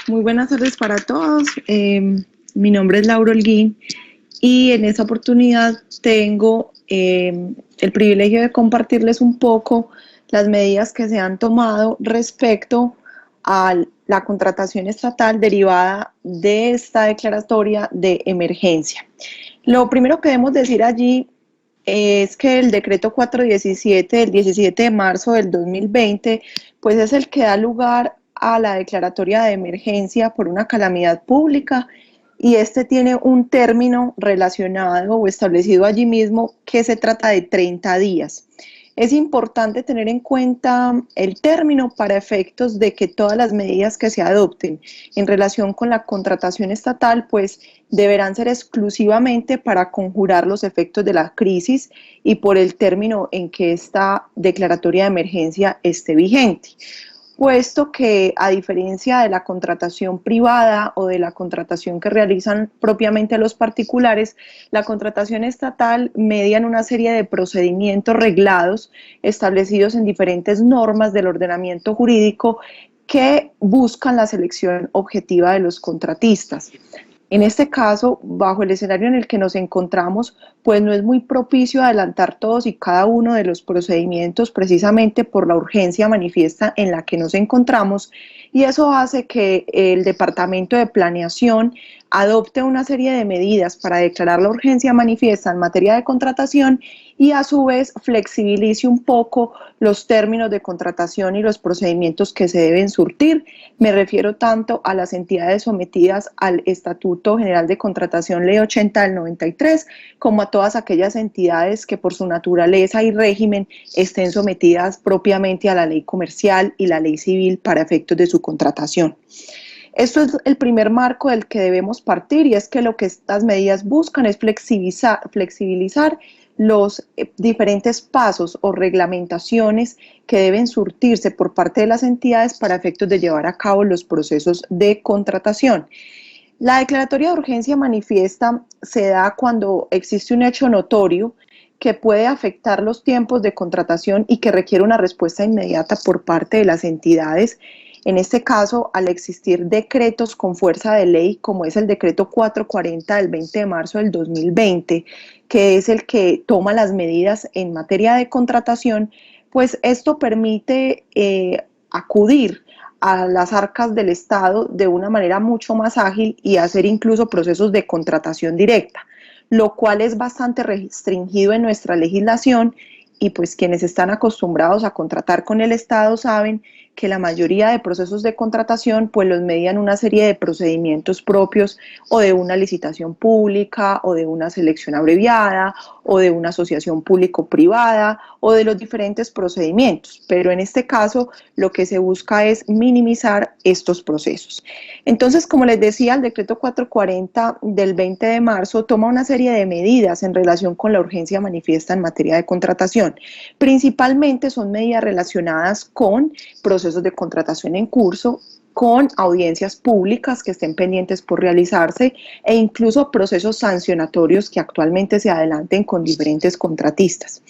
Muy buenas tardes para todos. Mi nombre es Laura Holguín y en esta oportunidad tengo el privilegio de compartirles un poco las medidas que se han tomado respecto a la contratación estatal derivada de esta declaratoria de emergencia. Lo primero que debemos decir allí es que el decreto 417 del 17 de marzo del 2020, pues es el que da lugar a la declaratoria de emergencia por una calamidad pública y este tiene un término relacionado o establecido allí mismo que se trata de 30 días. Es importante tener en cuenta el término para efectos de que todas las medidas que se adopten en relación con la contratación estatal, pues deberán ser exclusivamente para conjurar los efectos de la crisis y por el término en que esta declaratoria de emergencia esté vigente, puesto que a diferencia de la contratación privada o de la contratación que realizan propiamente los particulares, la contratación estatal media en una serie de procedimientos reglados establecidos en diferentes normas del ordenamiento jurídico que buscan la selección objetiva de los contratistas. En este caso, bajo el escenario en el que nos encontramos, pues no es muy propicio adelantar todos y cada uno de los procedimientos precisamente por la urgencia manifiesta en la que nos encontramos, y eso hace que el Departamento de Planeación adopte una serie de medidas para declarar la urgencia manifiesta en materia de contratación y a su vez flexibilice un poco los términos de contratación y los procedimientos que se deben surtir. Me refiero tanto a las entidades sometidas al Estatuto General de Contratación Ley 80 del 93, como a todas aquellas entidades que por su naturaleza y régimen estén sometidas propiamente a la ley comercial y la ley civil para efectos de su contratación. Esto es el primer marco del que debemos partir, y es que lo que estas medidas buscan es flexibilizar los diferentes pasos o reglamentaciones que deben surtirse por parte de las entidades para efectos de llevar a cabo los procesos de contratación. La declaratoria de urgencia manifiesta se da cuando existe un hecho notorio que puede afectar los tiempos de contratación y que requiere una respuesta inmediata por parte de las entidades. En este caso, al existir decretos con fuerza de ley, como es el decreto 440 del 20 de marzo del 2020, que es el que toma las medidas en materia de contratación, pues esto permite acudir a las arcas del Estado de una manera mucho más ágil y hacer incluso procesos de contratación directa, lo cual es bastante restringido en nuestra legislación, y pues quienes están acostumbrados a contratar con el Estado saben que la mayoría de procesos de contratación pues los median una serie de procedimientos propios o de una licitación pública o de una selección abreviada o de una asociación público-privada o de los diferentes procedimientos, pero en este caso lo que se busca es minimizar estos procesos. Entonces, como les decía, el decreto 440 del 20 de marzo toma una serie de medidas en relación con la urgencia manifiesta en materia de contratación. Principalmente son medidas relacionadas con procesos de contratación en curso, con audiencias públicas que estén pendientes por realizarse e incluso procesos sancionatorios que actualmente se adelanten con diferentes contratistas.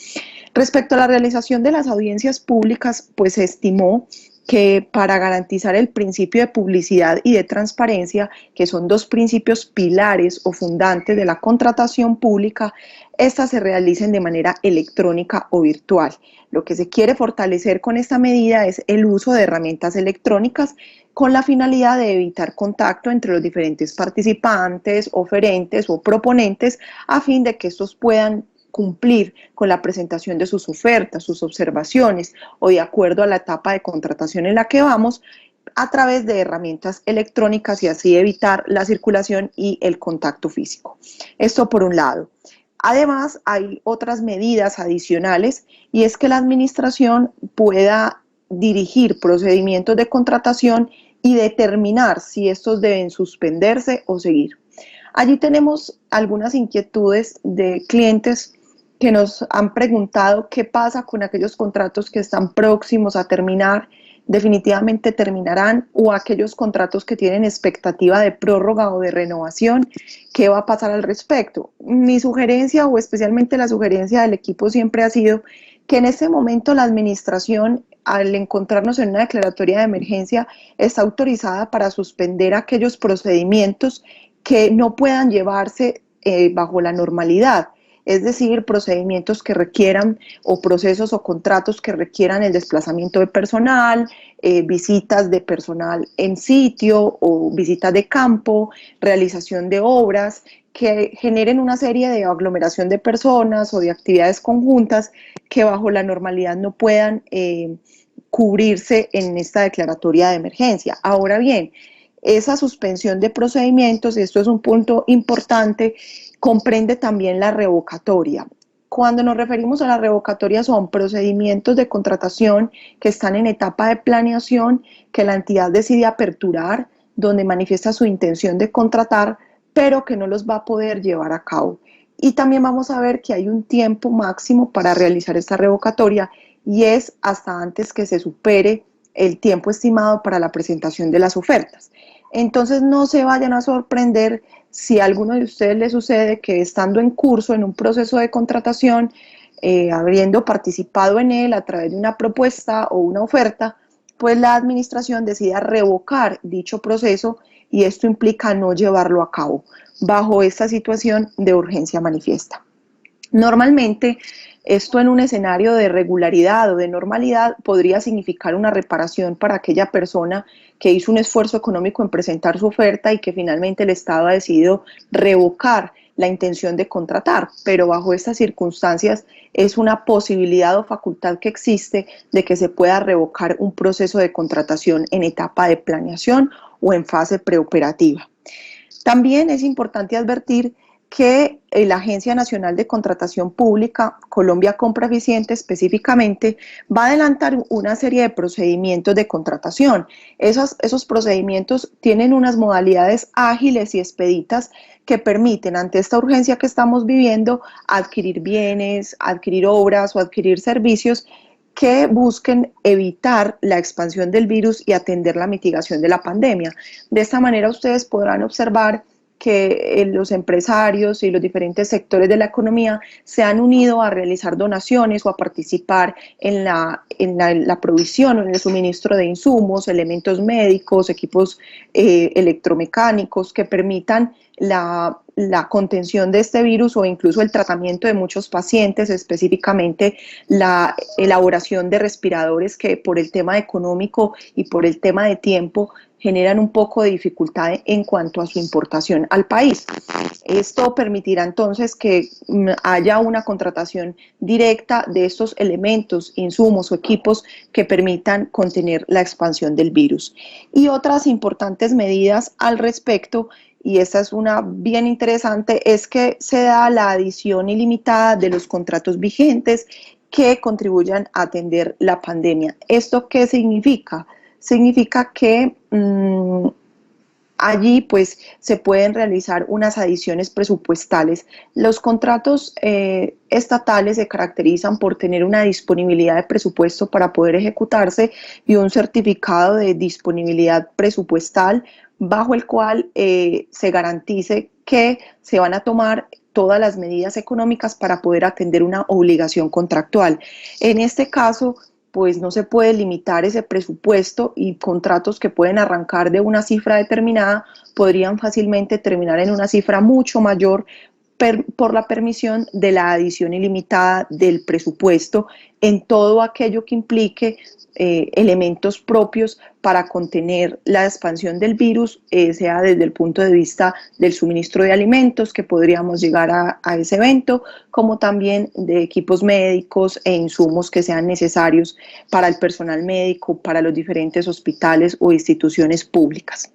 Respecto a la realización de las audiencias públicas, pues se estimó que para garantizar el principio de publicidad y de transparencia, que son dos principios pilares o fundantes de la contratación pública, estas se realicen de manera electrónica o virtual. Lo que se quiere fortalecer con esta medida es el uso de herramientas electrónicas con la finalidad de evitar contacto entre los diferentes participantes, oferentes o proponentes, a fin de que estos puedan cumplir con la presentación de sus ofertas, sus observaciones o de acuerdo a la etapa de contratación en la que vamos, a través de herramientas electrónicas y así evitar la circulación y el contacto físico. Esto por un lado. Además, hay otras medidas adicionales, y es que la administración pueda dirigir procedimientos de contratación y determinar si estos deben suspenderse o seguir. Allí tenemos algunas inquietudes de clientes que nos han preguntado qué pasa con aquellos contratos que están próximos a terminar, definitivamente terminarán, o aquellos contratos que tienen expectativa de prórroga o de renovación, ¿qué va a pasar al respecto? Mi sugerencia, o especialmente la sugerencia del equipo, siempre ha sido que en este momento la administración, al encontrarnos en una declaratoria de emergencia, está autorizada para suspender aquellos procedimientos que no puedan llevarse bajo la normalidad, es decir, procedimientos que requieran o procesos o contratos que requieran el desplazamiento de personal, visitas de personal en sitio o visitas de campo, realización de obras que generen una serie de aglomeración de personas o de actividades conjuntas que bajo la normalidad no puedan cubrirse en esta declaratoria de emergencia. Ahora bien, esa suspensión de procedimientos, y esto es un punto importante, comprende también la revocatoria. Cuando nos referimos a la revocatoria son procedimientos de contratación que están en etapa de planeación, que la entidad decide aperturar, donde manifiesta su intención de contratar, pero que no los va a poder llevar a cabo. Y también vamos a ver que hay un tiempo máximo para realizar esta revocatoria y es hasta antes que se supere el tiempo estimado para la presentación de las ofertas. Entonces no se vayan a sorprender si a alguno de ustedes les sucede que estando en curso en un proceso de contratación, habiendo participado en él a través de una propuesta o una oferta, pues la administración decida revocar dicho proceso y esto implica no llevarlo a cabo bajo esta situación de urgencia manifiesta. Normalmente, esto en un escenario de regularidad o de normalidad podría significar una reparación para aquella persona que hizo un esfuerzo económico en presentar su oferta y que finalmente el Estado ha decidido revocar la intención de contratar, pero bajo estas circunstancias es una posibilidad o facultad que existe de que se pueda revocar un proceso de contratación en etapa de planeación o en fase preoperativa. También es importante advertir que la Agencia Nacional de Contratación Pública, Colombia Compra Eficiente específicamente, va a adelantar una serie de procedimientos de contratación. Esos procedimientos tienen unas modalidades ágiles y expeditas que permiten, ante esta urgencia que estamos viviendo, adquirir bienes, adquirir obras o adquirir servicios que busquen evitar la expansión del virus y atender la mitigación de la pandemia. De esta manera ustedes podrán observar que los empresarios y los diferentes sectores de la economía se han unido a realizar donaciones o a participar en la provisión o en el suministro de insumos, elementos médicos, equipos electromecánicos que permitan la contención de este virus o incluso el tratamiento de muchos pacientes, específicamente la elaboración de respiradores que por el tema económico y por el tema de tiempo generan un poco de dificultad en cuanto a su importación al país. Esto permitirá entonces que haya una contratación directa de estos elementos, insumos o equipos que permitan contener la expansión del virus. Y otras importantes medidas al respecto, y esta es una bien interesante, es que se da la adición ilimitada de los contratos vigentes que contribuyan a atender la pandemia. ¿Esto qué significa? Significa que allí pues se pueden realizar unas adiciones presupuestales. Los contratos estatales se caracterizan por tener una disponibilidad de presupuesto para poder ejecutarse y un certificado de disponibilidad presupuestal bajo el cual se garantice que se van a tomar todas las medidas económicas para poder atender una obligación contractual. En este caso, pues no se puede limitar ese presupuesto y contratos que pueden arrancar de una cifra determinada podrían fácilmente terminar en una cifra mucho mayor por la permisión de la adición ilimitada del presupuesto en todo aquello que implique elementos propios para contener la expansión del virus, sea desde el punto de vista del suministro de alimentos que podríamos llegar a ese evento, como también de equipos médicos e insumos que sean necesarios para el personal médico, para los diferentes hospitales o instituciones públicas.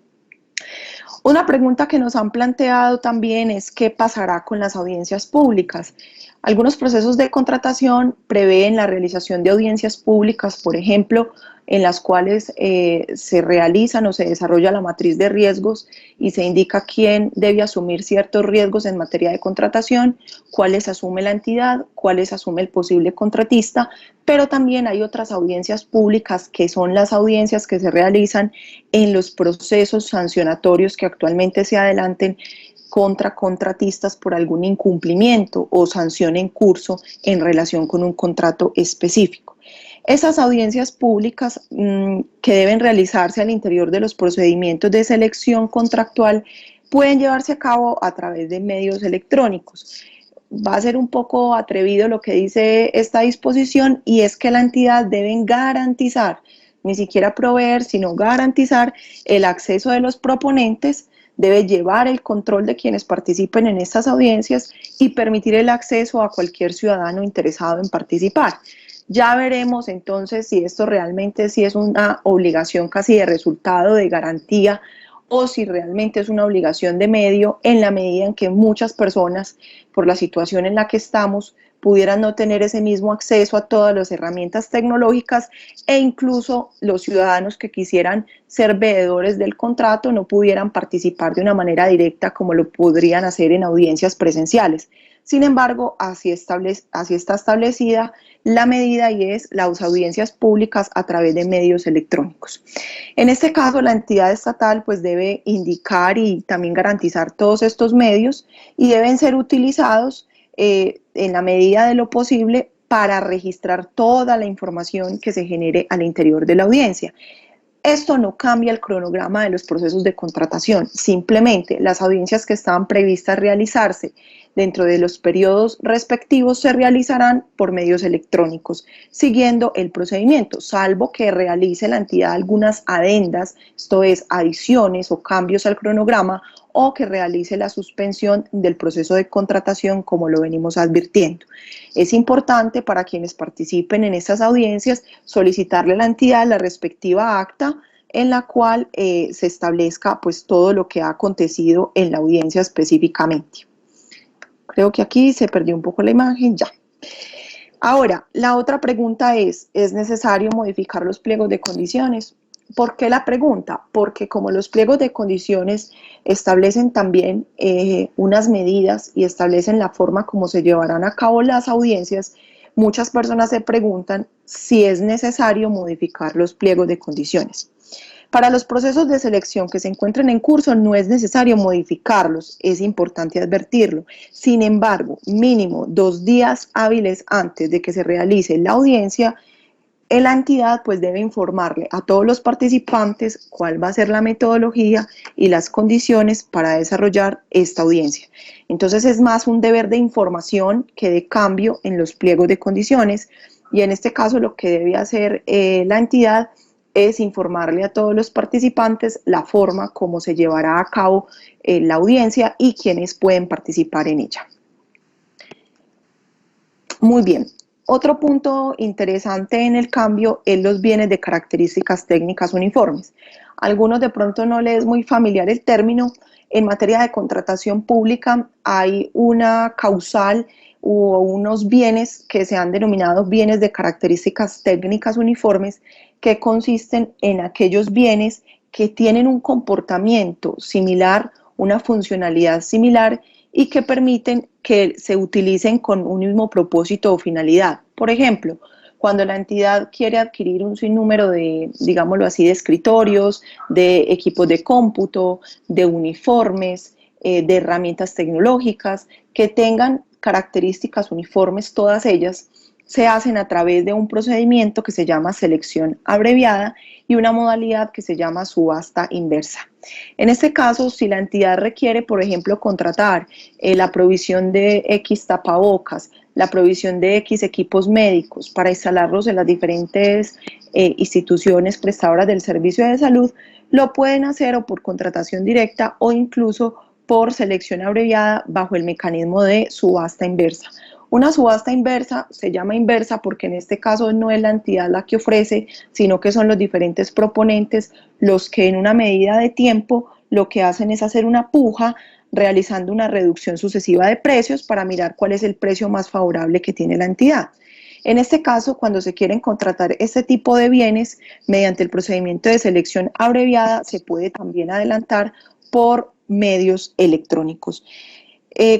Una pregunta que nos han planteado también es ¿qué pasará con las audiencias públicas? Algunos procesos de contratación prevén la realización de audiencias públicas, por ejemplo, en las cuales se realizan o se desarrolla la matriz de riesgos y se indica quién debe asumir ciertos riesgos en materia de contratación, cuáles asume la entidad, cuáles asume el posible contratista, pero también hay otras audiencias públicas que son las audiencias que se realizan en los procesos sancionatorios que actualmente se adelanten contra contratistas por algún incumplimiento o sanción en curso en relación con un contrato específico. Esas audiencias públicas que deben realizarse al interior de los procedimientos de selección contractual pueden llevarse a cabo a través de medios electrónicos. Va a ser un poco atrevido lo que dice esta disposición, y es que la entidad debe garantizar, ni siquiera proveer, sino garantizar el acceso de los proponentes, debe llevar el control de quienes participen en estas audiencias y permitir el acceso a cualquier ciudadano interesado en participar. Ya veremos entonces si esto realmente sí es una obligación casi de resultado, de garantía, o si realmente es una obligación de medio, en la medida en que muchas personas, por la situación en la que estamos, pudieran no tener ese mismo acceso a todas las herramientas tecnológicas, e incluso los ciudadanos que quisieran ser veedores del contrato no pudieran participar de una manera directa como lo podrían hacer en audiencias presenciales. Sin embargo, así está establecida la medida, y es las audiencias públicas a través de medios electrónicos. En este caso, la entidad estatal pues debe indicar y también garantizar todos estos medios, y deben ser utilizados en la medida de lo posible para registrar toda la información que se genere al interior de la audiencia. Esto no cambia el cronograma de los procesos de contratación, simplemente las audiencias que estaban previstas realizarse dentro de los periodos respectivos se realizarán por medios electrónicos, siguiendo el procedimiento, salvo que realice la entidad algunas adendas, esto es, adiciones o cambios al cronograma, o que realice la suspensión del proceso de contratación, como lo venimos advirtiendo. Es importante para quienes participen en estas audiencias solicitarle a la entidad la respectiva acta en la cual se establezca pues todo lo que ha acontecido en la audiencia específicamente. Creo que aquí se perdió un poco la imagen, ya. Ahora, la otra pregunta ¿es necesario modificar los pliegos de condiciones? ¿Por qué la pregunta? Porque como los pliegos de condiciones establecen también unas medidas y establecen la forma como se llevarán a cabo las audiencias, muchas personas se preguntan si es necesario modificar los pliegos de condiciones. Para los procesos de selección que se encuentren en curso no es necesario modificarlos, es importante advertirlo. Sin embargo, mínimo 2 días hábiles antes de que se realice la audiencia, la entidad pues debe informarle a todos los participantes cuál va a ser la metodología y las condiciones para desarrollar esta audiencia. Entonces es más un deber de información que de cambio en los pliegos de condiciones, y en este caso lo que debe hacer la entidad es informarle a todos los participantes la forma como se llevará a cabo la audiencia y quiénes pueden participar en ella. Muy bien. Otro punto interesante en el cambio es los bienes de características técnicas uniformes. A algunos de pronto no les es muy familiar el término. En materia de contratación pública hay una causal o unos bienes que se han denominado bienes de características técnicas uniformes, que consisten en aquellos bienes que tienen un comportamiento similar, una funcionalidad similar, y que permiten que se utilicen con un mismo propósito o finalidad. Por ejemplo, cuando la entidad quiere adquirir un sinnúmero de, digámoslo así, de escritorios, de equipos de cómputo, de uniformes, de herramientas tecnológicas, que tengan características uniformes, todas ellas, se hacen a través de un procedimiento que se llama selección abreviada y una modalidad que se llama subasta inversa. En este caso, si la entidad requiere, por ejemplo, contratar la provisión de X tapabocas, la provisión de X equipos médicos para instalarlos en las diferentes instituciones prestadoras del servicio de salud, lo pueden hacer o por contratación directa o incluso por selección abreviada bajo el mecanismo de subasta inversa. Una subasta inversa se llama inversa porque en este caso no es la entidad la que ofrece, sino que son los diferentes proponentes los que en una medida de tiempo lo que hacen es hacer una puja, realizando una reducción sucesiva de precios para mirar cuál es el precio más favorable que tiene la entidad. En este caso, cuando se quieren contratar este tipo de bienes, mediante el procedimiento de selección abreviada, se puede también adelantar por medios electrónicos.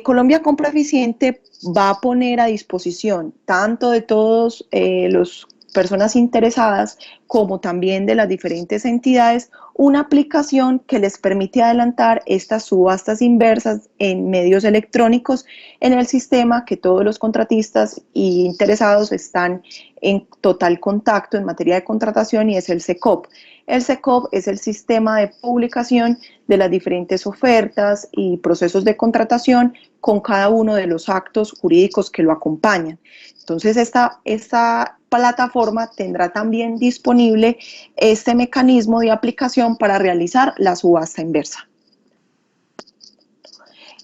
Colombia Compra Eficiente va a poner a disposición tanto de todos las personas interesadas como también de las diferentes entidades una aplicación que les permite adelantar estas subastas inversas en medios electrónicos en el sistema que todos los contratistas y interesados están en total contacto en materia de contratación, y es el SECOP. El SECOP es el sistema de publicación de las diferentes ofertas y procesos de contratación con cada uno de los actos jurídicos que lo acompañan. Entonces, esta plataforma tendrá también disponible este mecanismo de aplicación para realizar la subasta inversa.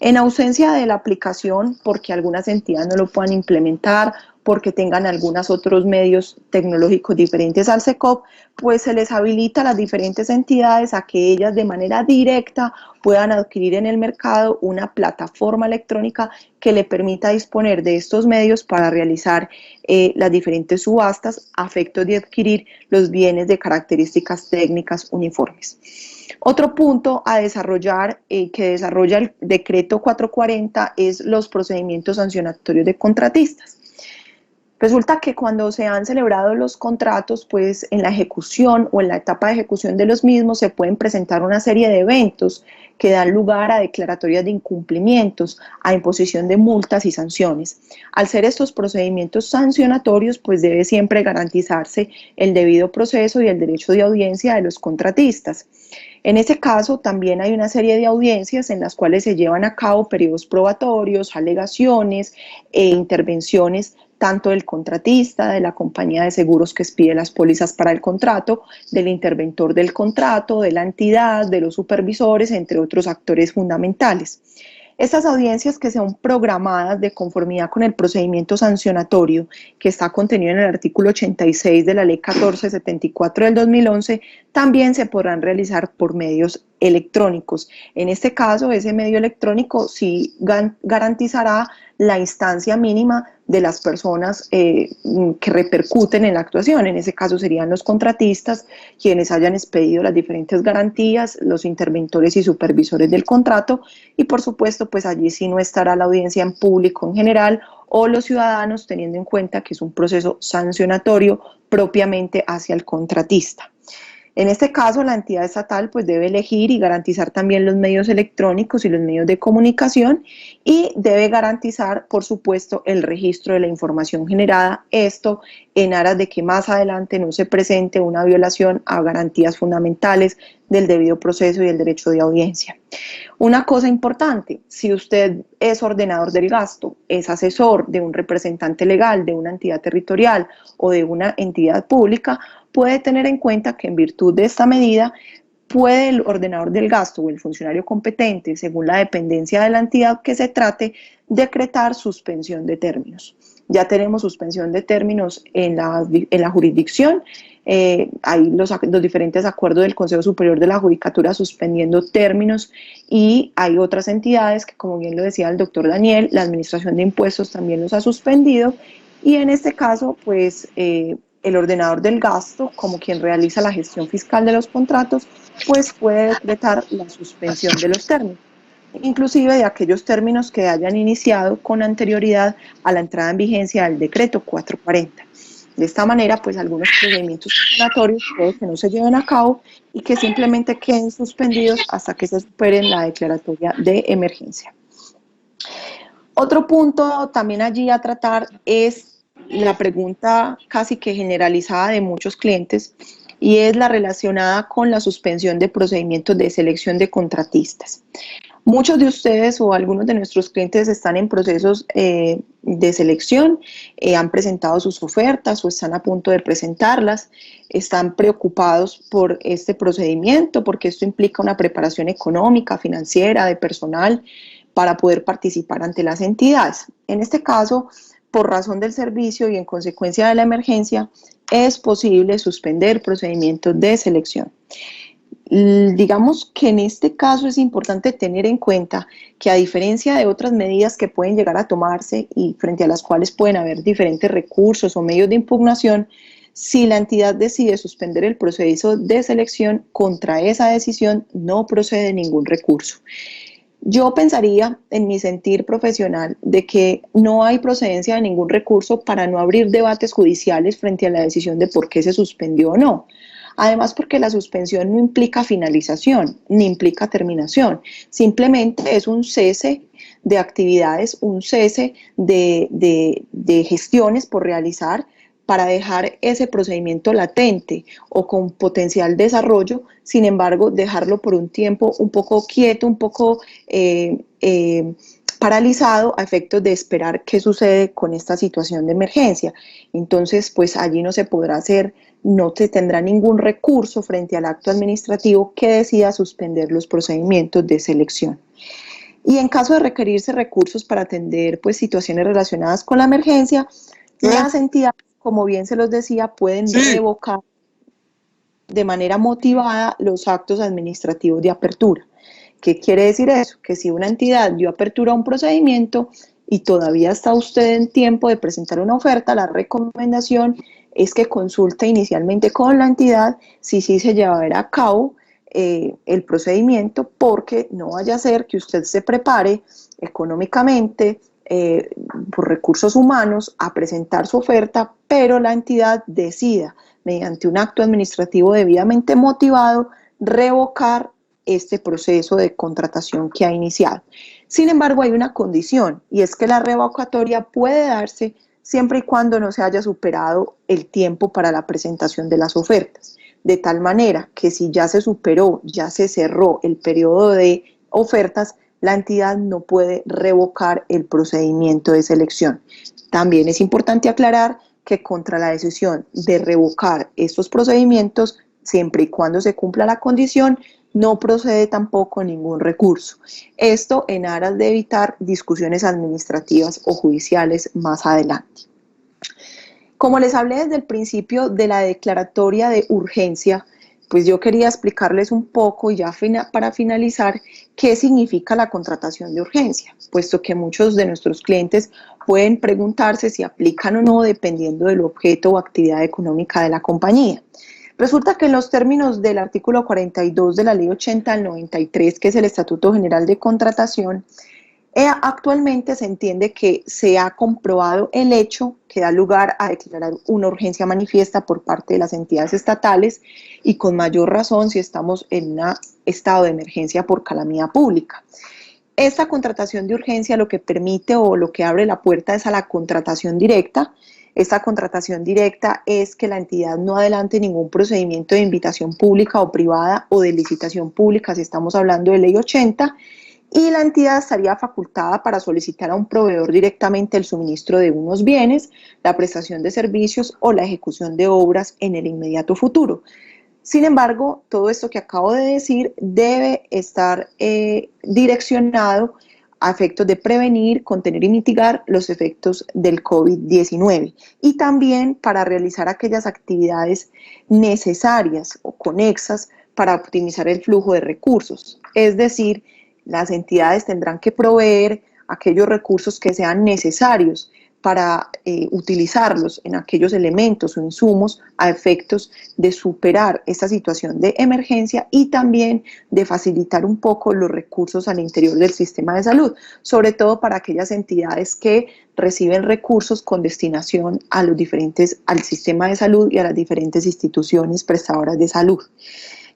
En ausencia de la aplicación, porque algunas entidades no lo puedan implementar, porque tengan algunos otros medios tecnológicos diferentes al SECOP, pues se les habilita a las diferentes entidades a que ellas de manera directa puedan adquirir en el mercado una plataforma electrónica que le permita disponer de estos medios para realizar las diferentes subastas a efectos de adquirir los bienes de características técnicas uniformes. Otro punto a desarrollar que desarrolla el decreto 440 es los procedimientos sancionatorios de contratistas. Resulta que cuando se han celebrado los contratos, pues en la ejecución o en la etapa de ejecución de los mismos se pueden presentar una serie de eventos que dan lugar a declaratorias de incumplimientos, a imposición de multas y sanciones. Al ser estos procedimientos sancionatorios, pues debe siempre garantizarse el debido proceso y el derecho de audiencia de los contratistas. En ese caso, también hay una serie de audiencias en las cuales se llevan a cabo periodos probatorios, alegaciones e intervenciones tanto del contratista, de la compañía de seguros que expide las pólizas para el contrato, del interventor del contrato, de la entidad, de los supervisores, entre otros actores fundamentales. Estas audiencias, que son programadas de conformidad con el procedimiento sancionatorio que está contenido en el artículo 86 de la Ley 1474 del 2011, también se podrán realizar por medios electrónicos. En este caso, ese medio electrónico sí garantizará la instancia mínima de las personas que repercuten en la actuación. En ese caso serían los contratistas, quienes hayan expedido las diferentes garantías, los interventores y supervisores del contrato, y por supuesto, pues allí sí no estará la audiencia en público en general o los ciudadanos, teniendo en cuenta que es un proceso sancionatorio propiamente hacia el contratista. En este caso, la entidad estatal pues debe elegir y garantizar también los medios electrónicos y los medios de comunicación, y debe garantizar, por supuesto, el registro de la información generada, esto en aras de que más adelante no se presente una violación a garantías fundamentales del debido proceso y el derecho de audiencia. Una cosa importante: si usted es ordenador del gasto, es asesor de un representante legal, de una entidad territorial o de una entidad pública, puede tener en cuenta que en virtud de esta medida puede el ordenador del gasto o el funcionario competente, según la dependencia de la entidad que se trate, decretar suspensión de términos. Ya tenemos suspensión de términos en la jurisdicción. Hay los diferentes acuerdos del Consejo Superior de la Judicatura suspendiendo términos, y hay otras entidades que, como bien lo decía el doctor Daniel, la Administración de Impuestos también los ha suspendido, y en este caso, pues el ordenador del gasto, como quien realiza la gestión fiscal de los contratos, pues puede decretar la suspensión de los términos, inclusive de aquellos términos que hayan iniciado con anterioridad a la entrada en vigencia del decreto 440. De esta manera, pues algunos procedimientos sancionatorios puede que no se lleven a cabo y que simplemente queden suspendidos hasta que se superen la declaratoria de emergencia. Otro punto también allí a tratar es la pregunta casi que generalizada de muchos clientes, y es la relacionada con la suspensión de procedimientos de selección de contratistas. Muchos de ustedes o algunos de nuestros clientes están en procesos de selección, han presentado sus ofertas o están a punto de presentarlas, están preocupados por este procedimiento porque esto implica una preparación económica, financiera, de personal para poder participar ante las entidades. En este caso, por razón del servicio y en consecuencia de la emergencia, es posible suspender procedimientos de selección. Digamos que en este caso es importante tener en cuenta que, a diferencia de otras medidas que pueden llegar a tomarse y frente a las cuales pueden haber diferentes recursos o medios de impugnación, si la entidad decide suspender el proceso de selección, contra esa decisión no procede ningún recurso. Yo pensaría, en mi sentir profesional, de que no hay procedencia de ningún recurso para no abrir debates judiciales frente a la decisión de por qué se suspendió o no. Además, porque la suspensión no implica finalización, ni implica terminación, simplemente es un cese de actividades, un cese de gestiones por realizar para dejar ese procedimiento latente o con potencial desarrollo, sin embargo, dejarlo por un tiempo un poco quieto, un poco paralizado a efectos de esperar qué sucede con esta situación de emergencia. Entonces, pues allí no se podrá hacer, no se tendrá ningún recurso frente al acto administrativo que decida suspender los procedimientos de selección. Y en caso de requerirse recursos para atender pues, situaciones relacionadas con la emergencia, las entidades, como bien se los decía, pueden revocar de manera motivada los actos administrativos de apertura. ¿Qué quiere decir eso? Que si una entidad dio apertura a un procedimiento y todavía está usted en tiempo de presentar una oferta, la recomendación es que consulte inicialmente con la entidad si sí se llevará a cabo el procedimiento, porque no vaya a ser que usted se prepare económicamente, por recursos humanos, a presentar su oferta, pero la entidad decida, mediante un acto administrativo debidamente motivado, revocar este proceso de contratación que ha iniciado. Sin embargo, hay una condición, y es que la revocatoria puede darse siempre y cuando no se haya superado el tiempo para la presentación de las ofertas. De tal manera que si ya se superó, ya se cerró el periodo de ofertas, la entidad no puede revocar el procedimiento de selección. También es importante aclarar que contra la decisión de revocar estos procedimientos, siempre y cuando se cumpla la condición, no procede tampoco ningún recurso. Esto en aras de evitar discusiones administrativas o judiciales más adelante. Como les hablé desde el principio de la declaratoria de urgencia, pues yo quería explicarles un poco, ya para finalizar, qué significa la contratación de urgencia, puesto que muchos de nuestros clientes pueden preguntarse si aplican o no dependiendo del objeto o actividad económica de la compañía. Resulta que en los términos del artículo 42 de la Ley 80 del 93, que es el Estatuto General de Contratación, actualmente se entiende que se ha comprobado el hecho que da lugar a declarar una urgencia manifiesta por parte de las entidades estatales, y con mayor razón si estamos en un estado de emergencia por calamidad pública. Esta contratación de urgencia lo que permite o lo que abre la puerta es a la contratación directa. Esta contratación directa es que la entidad no adelante ningún procedimiento de invitación pública o privada o de licitación pública, si estamos hablando de Ley 80, y la entidad estaría facultada para solicitar a un proveedor directamente el suministro de unos bienes, la prestación de servicios o la ejecución de obras en el inmediato futuro. Sin embargo, todo esto que acabo de decir debe estar direccionado a efectos de prevenir, contener y mitigar los efectos del COVID-19, y también para realizar aquellas actividades necesarias o conexas para optimizar el flujo de recursos. Es decir, las entidades tendrán que proveer aquellos recursos que sean necesarios para utilizarlos en aquellos elementos o insumos a efectos de superar esta situación de emergencia y también de facilitar un poco los recursos al interior del sistema de salud, sobre todo para aquellas entidades que reciben recursos con destinación a al sistema de salud y a las diferentes instituciones prestadoras de salud.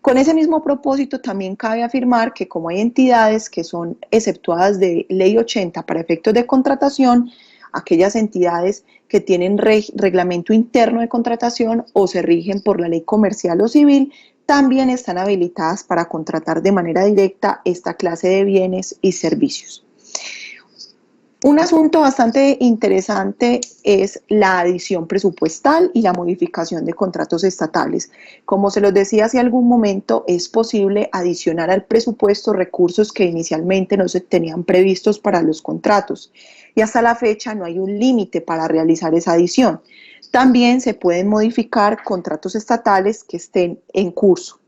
Con ese mismo propósito, también cabe afirmar que como hay entidades que son exceptuadas de Ley 80 para efectos de contratación, aquellas entidades que tienen reglamento interno de contratación o se rigen por la ley comercial o civil, también están habilitadas para contratar de manera directa esta clase de bienes y servicios. Un asunto bastante interesante es la adición presupuestal y la modificación de contratos estatales. Como se los decía hace algún momento, es posible adicionar al presupuesto recursos que inicialmente no se tenían previstos para los contratos, y hasta la fecha no hay un límite para realizar esa adición. También se pueden modificar contratos estatales que estén en curso,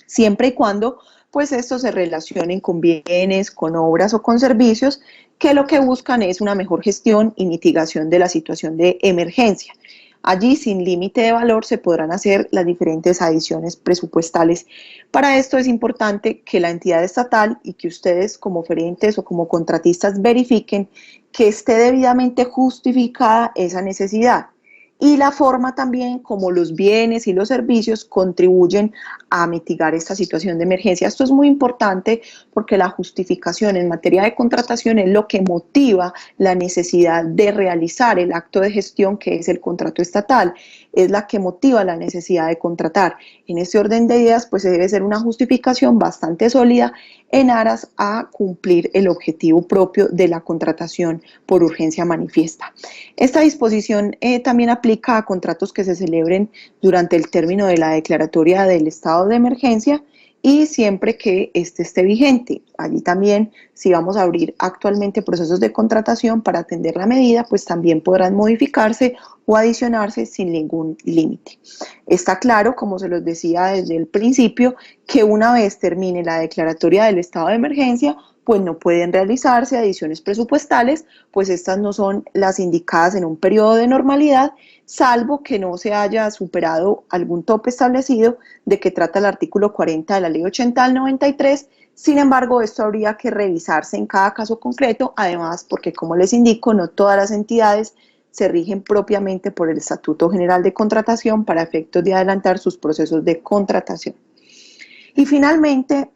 siempre y cuando pues estos se relacionen con bienes, con obras o con servicios que lo que buscan es una mejor gestión y mitigación de la situación de emergencia. Allí, sin límite de valor, se podrán hacer las diferentes adiciones presupuestales. Para esto es importante que la entidad estatal y que ustedes como oferentes o como contratistas verifiquen que esté debidamente justificada esa necesidad, y la forma también como los bienes y los servicios contribuyen a mitigar esta situación de emergencia. Esto es muy importante porque la justificación en materia de contratación es lo que motiva la necesidad de realizar el acto de gestión que es el contrato estatal, es la que motiva la necesidad de contratar. En este orden de ideas, pues debe ser una justificación bastante sólida en aras a cumplir el objetivo propio de la contratación por urgencia manifiesta. Esta disposición también aplica a contratos que se celebren durante el término de la declaratoria del estado de emergencia y siempre que éste esté vigente. Allí también, si vamos a abrir actualmente procesos de contratación para atender la medida, pues también podrán modificarse o adicionarse sin ningún límite. Está claro, como se los decía desde el principio, que una vez termine la declaratoria del estado de emergencia, pues no pueden realizarse adiciones presupuestales, pues estas no son las indicadas en un periodo de normalidad, salvo que no se haya superado algún tope establecido de que trata el artículo 40 de la Ley 80 del 93. Sin embargo, esto habría que revisarse en cada caso concreto, además porque, como les indico, no todas las entidades se rigen propiamente por el Estatuto General de Contratación para efectos de adelantar sus procesos de contratación. Y finalmente,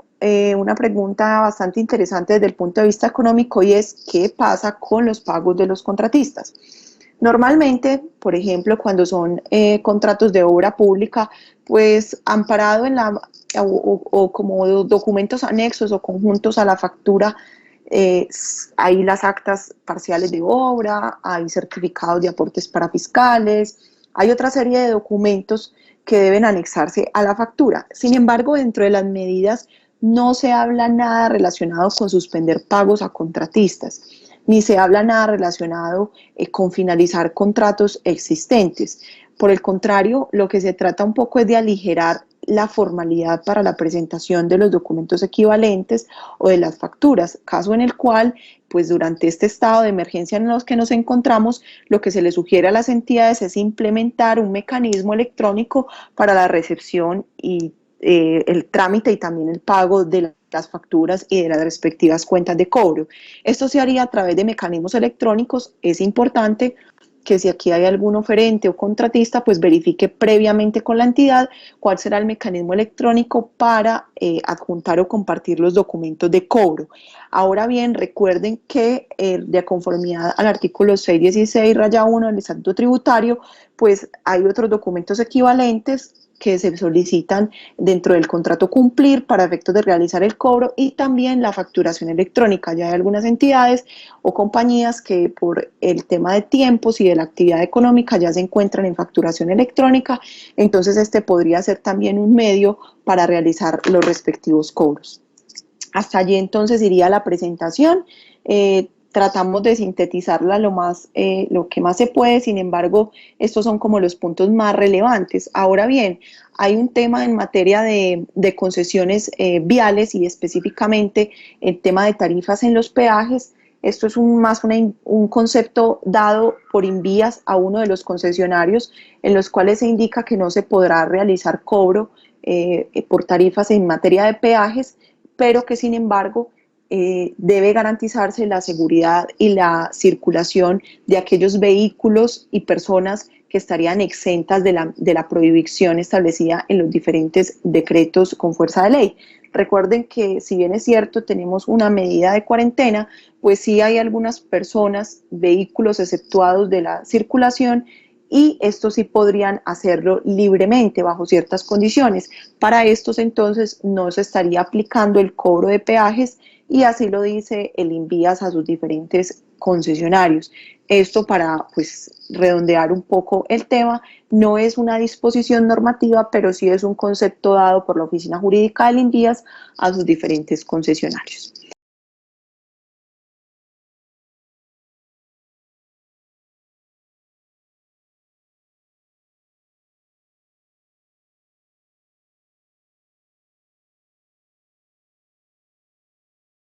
una pregunta bastante interesante desde el punto de vista económico y es ¿qué pasa con los pagos de los contratistas? Normalmente, por ejemplo, cuando son contratos de obra pública, pues amparado en la o como documentos anexos o conjuntos a la factura, hay las actas parciales de obra, hay certificados de aportes para fiscales, hay otra serie de documentos que deben anexarse a la factura. Sin embargo, dentro de las medidas no se habla nada relacionado con suspender pagos a contratistas, ni se habla nada relacionado con finalizar contratos existentes. Por el contrario, lo que se trata un poco es de aligerar la formalidad para la presentación de los documentos equivalentes o de las facturas, caso en el cual, pues durante este estado de emergencia en los que nos encontramos, lo que se le sugiere a las entidades es implementar un mecanismo electrónico para la recepción y el trámite y también el pago de las facturas y de las respectivas cuentas de cobro. Esto se haría a través de mecanismos electrónicos. Es importante que si aquí hay algún oferente o contratista, pues verifique previamente con la entidad cuál será el mecanismo electrónico para adjuntar o compartir los documentos de cobro. Ahora bien, recuerden que de conformidad al artículo 616-1 del Estatuto Tributario, pues hay otros documentos equivalentes que se solicitan dentro del contrato cumplir para efectos de realizar el cobro y también la facturación electrónica. Ya hay algunas entidades o compañías que por el tema de tiempos y de la actividad económica ya se encuentran en facturación electrónica, entonces este podría ser también un medio para realizar los respectivos cobros. Hasta allí entonces iría la presentación. Tratamos de sintetizarla lo que más se puede, sin embargo, estos son como los puntos más relevantes. Ahora bien, hay un tema en materia de concesiones viales y específicamente el tema de tarifas en los peajes. Esto es un concepto dado por Invías a uno de los concesionarios en los cuales se indica que no se podrá realizar cobro por tarifas en materia de peajes, pero que sin embargo debe garantizarse la seguridad y la circulación de aquellos vehículos y personas que estarían exentas de la prohibición establecida en los diferentes decretos con fuerza de ley. Recuerden que si bien es cierto tenemos una medida de cuarentena, pues sí hay algunas personas, vehículos exceptuados de la circulación y estos sí podrían hacerlo libremente bajo ciertas condiciones. Para estos entonces no se estaría aplicando el cobro de peajes y así lo dice el Invías a sus diferentes concesionarios. Esto para pues redondear un poco el tema, no es una disposición normativa, pero sí es un concepto dado por la Oficina Jurídica del Invías a sus diferentes concesionarios.